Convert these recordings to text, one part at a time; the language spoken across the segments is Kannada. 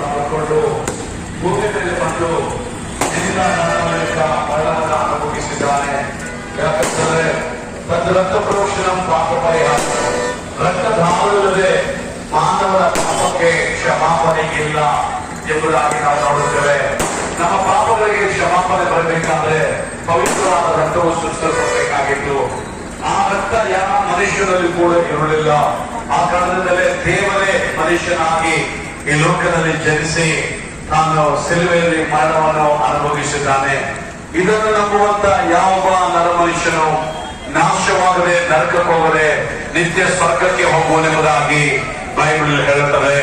ಮಾಡಿಕೊಂಡು ಭೂಮಿ ಮೇಲೆ ಬಂದು ನಿನ್ನ ಮರಣವನ್ನು ಅನುಭವಿಸಿದ್ದಾನೆ. ಯಾಕಂದರೆ ತನ್ನ ರಕ್ತ ಪ್ರೋಕ್ಷಣಂ ಪಾಪ ಪರಿಹಾರ, ರಕ್ತಧಾರವಿಲ್ಲದೆ ಮಾನವರ ಪಾಪಕ್ಕೆ ಕ್ಷಮಾಪಣೆ ಇಲ್ಲ ಎಂಬುದಾಗಿ ನಾವು ನೋಡುತ್ತೇವೆ. ನಮ್ಮ ಪಾಪಗಳಿಗೆ ಕ್ಷಮಾಪಣೆ ಬರಬೇಕಾದ್ರೆ ಪವಿತ್ರವಾದ ರಕ್ತವು ಸೃಷ್ಟಿಸಬೇಕಾಗಿತ್ತು. ಆ ರಕ್ತ ಯಾವ ಮನುಷ್ಯನಲ್ಲಿ ಕೂಡ ಇರಲಿಲ್ಲ. ಆ ಕಾರಣದಿಂದಲೇ ದೇವರೇ ಮನುಷ್ಯನಾಗಿ ಈ ಲೋಕದಲ್ಲಿ ಜನಿಸಿ ತಾನು ಸಿಲುವೆಯಲ್ಲಿ ಮರಣವನ್ನು ಅನುಭವಿಸಿದ್ದಾನೆ. ಇದನ್ನು ನಂಬುವಂತ ಯಾವ ನರ ಮನುಷ್ಯನು ನಾಶವಾಗದೆ ನರಕಕ್ಕೆ ಹೋಗದೆ ನಿತ್ಯ ಸ್ವರ್ಗಕ್ಕೆ ಹೋಗುವನೆಂಬುದಾಗಿ ಬೈಬಲ್ ಹೇಳುತ್ತದೆ.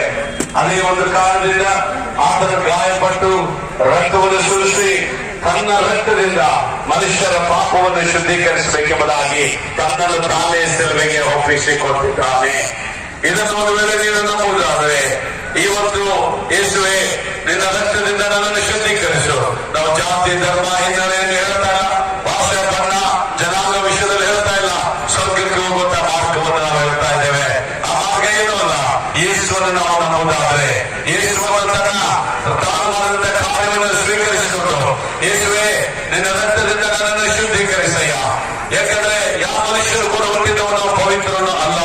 ಅದೇ ಒಂದು ಕಾರಣದಿಂದ ಆತನ ಗಾಯಪಟ್ಟು ರಕ್ತವನ್ನು ಸುರಿಸಿ ತನ್ನ ರಕ್ತದಿಂದ ಮನುಷ್ಯರ ಪಾಪವನ್ನು ಶುದ್ಧೀಕರಿಸಬೇಕೆಂಬುದಾಗಿ ತನ್ನನ್ನು ತಾನೇ ಸಿಲುಬೆಗೆ ಒಪ್ಪಿಸಿಕೊಟ್ಟಿದ್ದಾನೆ. ಇದನ್ನು ಒಂದು ವೇಳೆ ನೀನು ನಂಬುವುದಾದರೆ ಇವತ್ತು ಯೇಸುವೆ ನಿನ್ನ ರಕ್ತದಿಂದ ನನ್ನನ್ನು ಶುದ್ಧೀಕರಿಸು. ನಾವು ಜಾತಿ ಧರ್ಮ ಹಿನ್ನೆಲೆಯನ್ನು ಹೇಳ್ತಾರ, ಭಾಷೆ ಬಣ್ಣ ಜನಾಂಗ ವಿಷಯದಲ್ಲಿ ಹೇಳ್ತಾ ಇಲ್ಲ. ಸ್ವರ್ಗಕ್ಕೆ ಹೋಗುವಂತ ಮಾರ್ಗವನ್ನು ನಾವು ಹೇಳ್ತಾ ಇದ್ದೇವೆ. ಆ ಮಾರ್ಗ ಏನೂ ಅಲ್ಲ. ಯೇಸುವನ್ನು ನಾವು ನಂಬುವುದಾದರೆ ಯೇಸುವನ್ನು ತಾನು ಮಾಡಿದಂತ ಕಾರ್ಯವನ್ನು ಸ್ವೀಕರಿಸಿಕೊಂಡು ಯೇಸುವೆ ನಿನ್ನ ರಕ್ತದಿಂದ ನನ್ನನ್ನು ಶುದ್ಧೀಕರಿಸಯ್ಯ. ಯಾಕಂದ್ರೆ ಯಾವ ಮನುಷ್ಯರು ಕೂಡ ಹುಟ್ಟಿದವನು ಪವಿತ್ರನು ಅಲ್ಲ,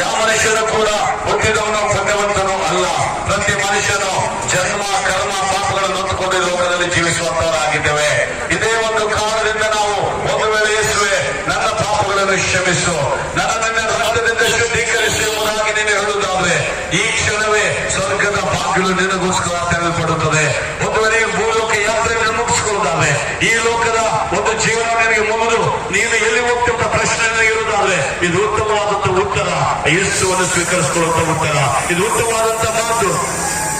ಯಾವ ಮನುಷ್ಯರು ಕೂಡ ಹುಟ್ಟಿದವನು ಪುಣ್ಯವಂತನು ಅಲ್ಲ. ಪ್ರತಿ ಮನುಷ್ಯನು ಜನ್ಮ ಕರ್ಮ ಪಾಪಗಳನ್ನು ಹೊತ್ತುಕೊಂಡು ಲೋಕದಲ್ಲಿ ಜೀವಿಸುವಂತವರಾಗಿದ್ದೇವೆ. ಇದೇ ಒಂದು ಕಾರಣದಿಂದ ನಾವು ಒಂದು ವೇಳೆ ಯೇಸುವೆ ನನ್ನ ಪಾಪಗಳನ್ನು ಕ್ಷಮಿಸು, ನನ್ನ ರಕ್ತದಿಂದ ಶುದ್ಧೀಕರಿಸಿ ಎಂಬುದಾಗಿ ನೀನು ಹೇಳುವುದಾದ್ರೆ ಈ ಕ್ಷಣವೇ ಸ್ವರ್ಗದ ಬಾಗಿಲು ನಿನಗೋಸ್ಕರ ತೆರೆದುಕೊಳ್ಳುತ್ತದೆ. ಒಂದು ವೇಳೆ ಭೂಲೋಕ ಯಾತ್ರೆಯನ್ನು ಮುಗಿಸಿಕೊಳ್ಳುವುದಾದ್ರೆ ಈ ಲೋಕದ ಒಂದು ಜೀವನ ನಿನಗೆ ಮುಗಿದು ನೀನು ಎಲ್ಲಿ ಹೋಗ್ತಿದ್ದ ಪ್ರಶ್ನೆ ಇರುವುದಾದ್ರೆ ಇದು ಉತ್ತಮವಾದಂತ ಉತ್ತರ, ಯೇಸುವನ್ನು ಸ್ವೀಕರಿಸಿಕೊಳ್ಳುವಂತ ಉತ್ತರ. ಇದು ಉತ್ತಮವಾದಂತ ಮಾತು,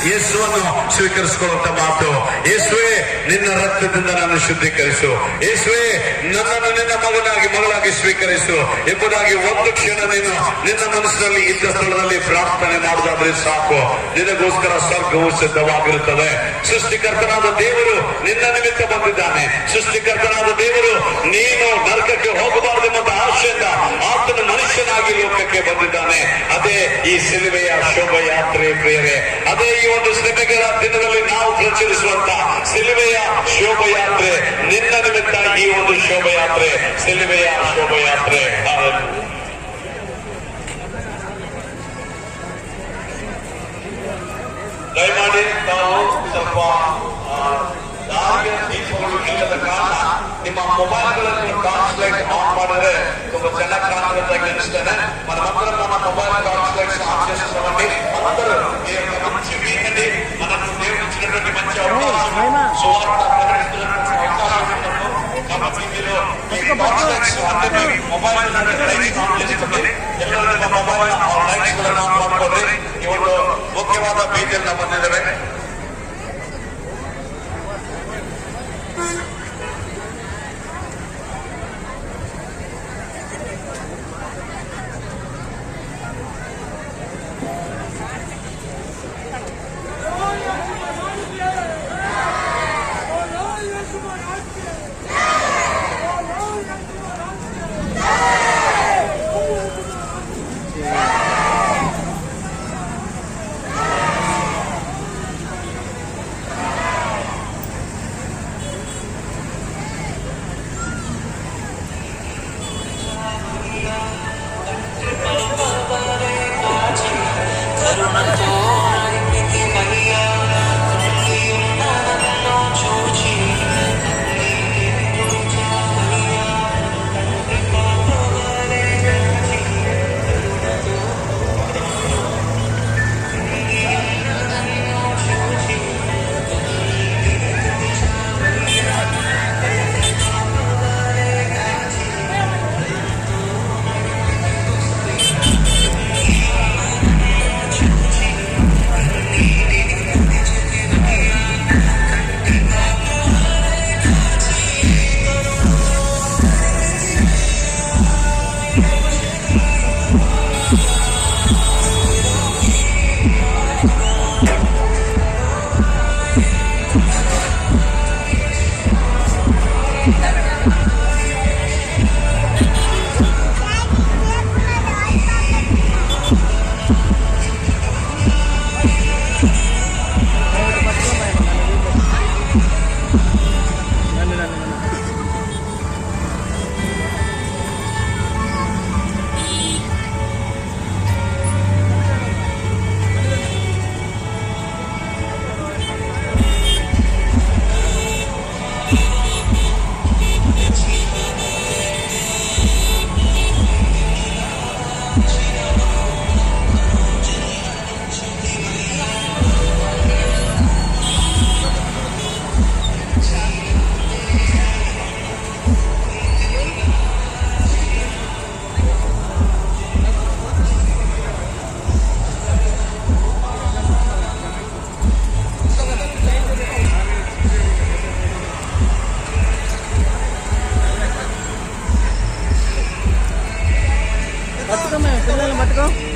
ಯೇಸುವನ್ನು ಸ್ವೀಕರಿಸಿಕೊಳ್ಳುವಂತ ಮಾತು. ಯೇಸುವೆ ನಿನ್ನ ರಕ್ತದಿಂದ ನಾನು ಶುದ್ಧೀಕರಿಸು, ಯೇಸುವೆ ನನ್ನನ್ನು ನಿನ್ನ ಮಗಳಾಗಿ ಸ್ವೀಕರಿಸು ಎಂಬುದಾಗಿ ಒಂದು ಕ್ಷಣ ನೀನು ನಿನ್ನ ಮನಸ್ಸಿನಲ್ಲಿ ಇದ್ದ ಸ್ಥಳದಲ್ಲಿ ಪ್ರಾರ್ಥನೆ ಮಾಡುವುದಾದ್ರೆ ಸಾಕು, ನಿನಗೋಸ್ಕರ ಸ್ವರ್ಗವು ಸಿದ್ಧವಾಗಿರುತ್ತದೆ. ಸೃಷ್ಟಿಕರ್ತನಾದ ದೇವರು ನಿನ್ನ ನಿಮಿತ್ತ ಬಂದಿದ್ದಾನೆ. ಸೃಷ್ಟಿಕರ್ತನಾದ ದೇವರು ನೀನು ನರಕಕ್ಕೆ ಹೋಗಬಾರದು ಎಂಬ ಆಶೆಯಿಂದ ಆತನ ಮನುಷ್ಯನಾಗಿ ಲೋಕಕ್ಕೆ ಬಂದಿದ್ದಾನೆ. ಅದೇ ಈ ಸಿಲುಬೆಯ ಶೋಭಯಾತ್ರೆ ಪ್ರಿಯರೇ. ಅದೇ ಈ ಒಂದು ಸಿಲುಬೆಗಳ ದಿನದಲ್ಲಿ ನಾವು ಪ್ರಚರಿಸುವಂತ ಸಿಲುಬೆಯ ಶೋಭಯಾತ್ರೆ. ನಿನ್ನ ನಿಮಿತ್ತ ಈ ಒಂದು ಶೋಭಯಾತ್ರೆ, ಸಿಲುಬೆಯ ಶೋಭಯಾತ್ರೆ. ದಯಮಾಡಿ ನಾವು ಸ್ವಲ್ಪ ದೀಪಗಳು ಇಲ್ಲದ ಕಾರಣ ನಿಮ್ಮ ಮೊಬೈಲ್ಗಳಲ್ಲಿ ಟಾರ್ಚ್ ಲೈಟ್ ಆನ್ ಮಾಡಿದ್ರೆ ತುಂಬಾ ಚೆನ್ನಾಗಿ ಕಾಣುತ್ತೆ ಅನಿಸ್ತೇನೆ. మనమందరం మన మొబైల్ టార్చ్ లైట్స్ ఆన్ చేసుకోండి. అందరూ మంచి వీటిని మనకు దేవుడు ఇచ్చినటువంటి మంచి అవకాశం, సువార్త ప్రకటిస్తున్నటువంటి అవకాశం ఉన్నప్పుడు కాబట్టి మీరు ఈ టార్చ్ లైట్స్ అంటే ಮೊಬೈಲ್ ಲೈಟ್ಸ್ ಆನ್ చేసుకోండి. ಎಲ್ಲರೂ ನಿಮ್ಮ ಮೊಬೈಲ್ ಲೈಟ್ಸ್ ಗಳನ್ನು ಆನ್ ಮಾಡ್ಕೊಳ್ಳಿ. ಈ ಒಂದು ಮುಖ್ಯವಾದ ಬೀಜನ್ನ ಬಂದಿದ್ದೇವೆ. ko.